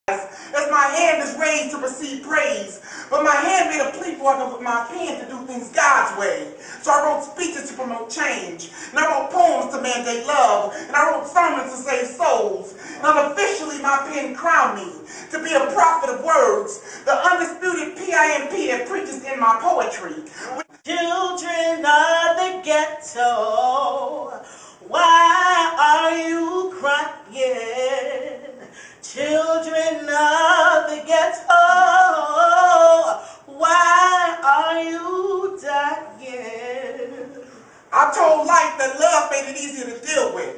as my hand is raised to receive praise. But my hand made a plea for I could put my pen to do things God's way. So I wrote speeches to promote change. And I wrote poems to mandate love. And I wrote sermons to save souls. And unofficially my pen crowned me to be a prophet of words. The undisputed PIMP that preaches in my poetry. Children of the ghetto, why are you crying? Children of the ghetto, why are you dying? I told life that love made it easier to deal with.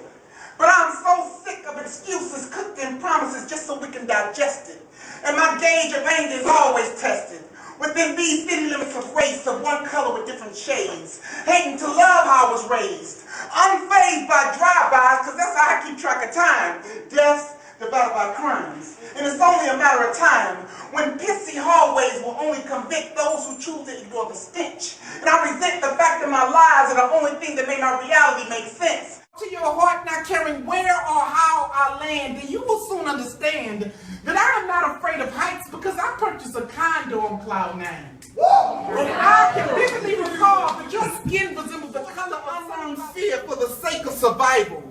But I'm so sick of excuses cooked in promises just so we can digest it. And my gauge of anger is always tested. Within these city limits of race, of one color with different shades. Hating to love how I was raised. Unfazed by drive-bys, because that's how I keep track of time. Deaths divided by crimes. And it's only a matter of time when pissy hallways will only convict those who choose to ignore the stench. And I resent the fact that my lies are the only thing that made my reality make sense. To your heart, not caring where or how I land, then you will soon understand that I am not afraid of heights because I purchased a condo on Cloud 9. And I can vividly recall that your skin resembles the color of unknown fear for the sake of survival.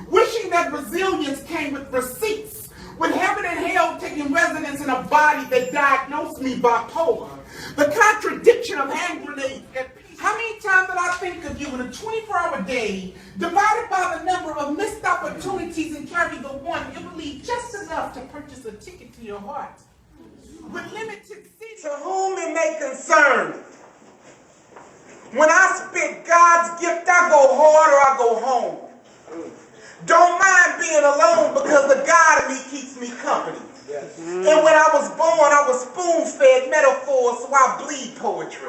Wishing that resilience came with receipts, with heaven and hell taking residence in a body that diagnosed me bipolar. The contradiction of hand grenades. How many times did I think of you in a 24-hour day, divided by the number of missed opportunities and carry the one, you believe just enough to purchase a ticket to your heart? With limited seats. To whom it may concern. When I spit God's gift, I go hard or I go home. Don't mind being alone because the God in me keeps me company. Yes. And when I was born, I was spoon-fed metaphors, so I bleed poetry.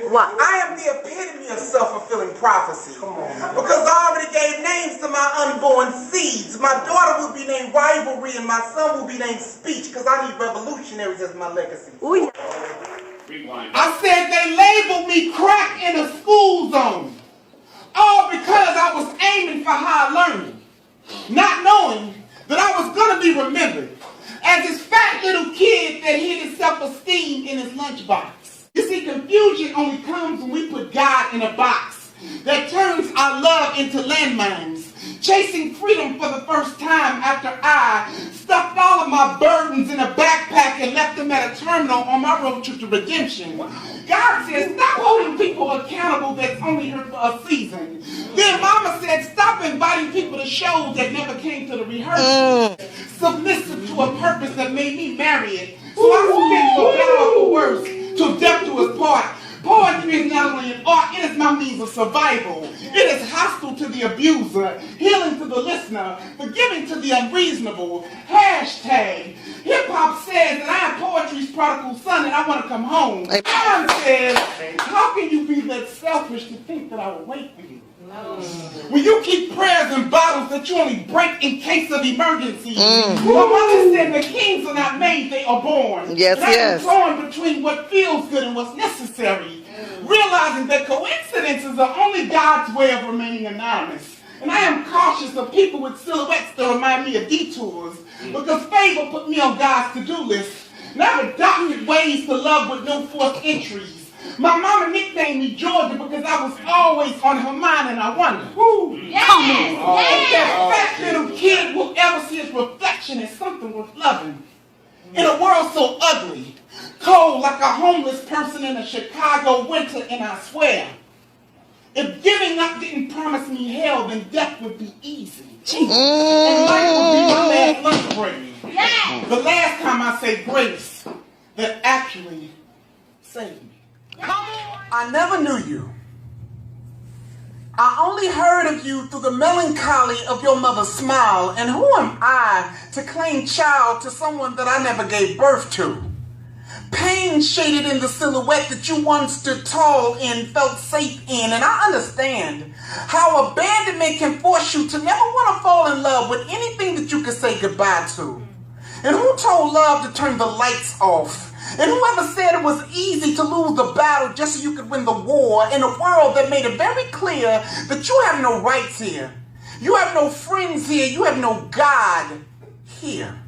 What? I am the epitome of self-fulfilling prophecy. Because I already gave names to my unborn seeds. My daughter will be named Rivalry and my son will be named Speech because I need revolutionaries as my legacy. Ooh. I said they labeled me crack in a school zone. All because I was aiming for high learning. Not knowing that I was going to be remembered as this fat little kid that hid his self-esteem in his lunchbox. You see, confusion only comes when we put God in a box that turns our love into landmines. Chasing freedom for the first time after I stuffed all of my burdens in a backpack and left them at a terminal on my road trip to redemption. God said, stop holding people accountable that's only here for a season. Then Mama said, stop inviting people to shows that never came to the rehearsal. Submissive to a purpose that made me marry it. So I spent for better or for worse, till death do us part. Poetry is not only an art, it is my means of survival. It is hostile to the abuser, healing to the listener, forgiving to the unreasonable. Hashtag, hip-hop says that I am poetry's prodigal son and I want to come home. John says, how can you be that selfish to think that I will wait for you? When you keep prayers in bottles that you only break in case of emergency. My mother said the kings are not made, they are born. Yes, and yes. I'm torn between what feels good and what's necessary. Realizing that coincidences are only God's way of remaining anonymous. And I am cautious of people with silhouettes that remind me of detours. Because favor put me on God's to-do list. And I've adopted ways to love with no forced entries. My mama nicknamed me Georgia because I was always on her mind and I wonder, who? Yes, come on. If that fat little kid will ever see his reflection as something worth loving. In a world so ugly, cold like a homeless person in a Chicago winter, and I swear, if giving up didn't promise me hell, then death would be easy. And life would be my last lunch break. Yes. The last time I say grace that actually saved me. I never knew you. I only heard of you through the melancholy of your mother's smile. And who am I to claim child to someone that I never gave birth to? Pain shaded in the silhouette that you once stood tall in, felt safe in. And I understand how abandonment can force you to never want to fall in love with anything that you could say goodbye to. And who told love to turn the lights off? And whoever said it was easy to lose the battle just so you could win the war in a world that made it very clear that you have no rights here. You have no friends here. You have no God here.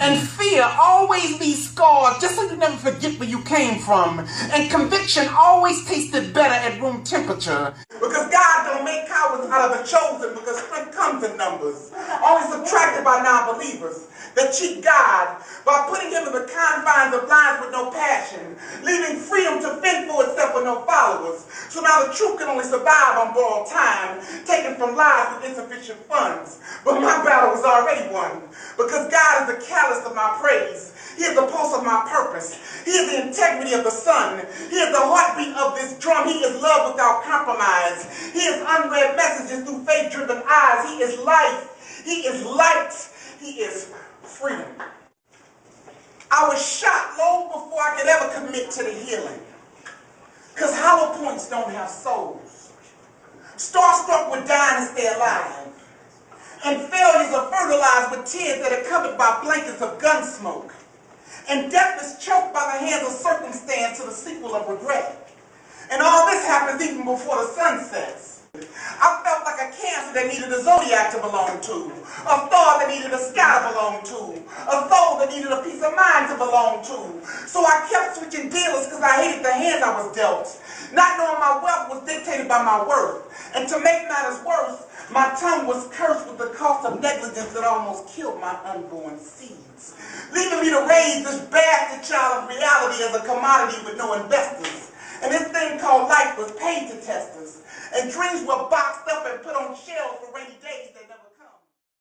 And fear always always leave scars just so you never forget where you came from. And conviction always tasted better at room temperature. Because God don't make cowards out of the chosen, because strength comes in numbers. Always subtracted by non-believers that cheat God by putting him in the confines of lives with no passion, leaving freedom to fend for itself with no followers. So now the truth can only survive on borrowed time, taken from lives with insufficient funds. But my battle was already won, because God is the catalyst of my praise. He is the pulse of my purpose. He is the integrity of the sun. He is the heartbeat of this drum. He is love without compromise. He is unread messages through faith-driven eyes. He is life. He is light. He is freedom. I was shot long before I could ever commit to the healing. Because hollow points don't have souls. Starstruck with dying to stay alive. And failures are fertilized with tears that are covered by blankets of gun smoke. And death is choked by the hands of circumstance to the sequel of regret. And all this happens even before the sun sets. I felt like a cancer that needed a zodiac to belong to, a star that needed a sky to belong to, a soul that needed a peace of mind to belong to. So I kept switching dealers because I hated the hand I was dealt, not knowing my wealth was dictated by my worth. And to make matters worse, my tongue was cursed with the cost of negligence that almost killed my unborn seeds, leaving me to raise this bastard child of reality as a commodity with no investors. And this thing called life was paid to test us. And dreams were boxed up and put on shelves for rainy days that never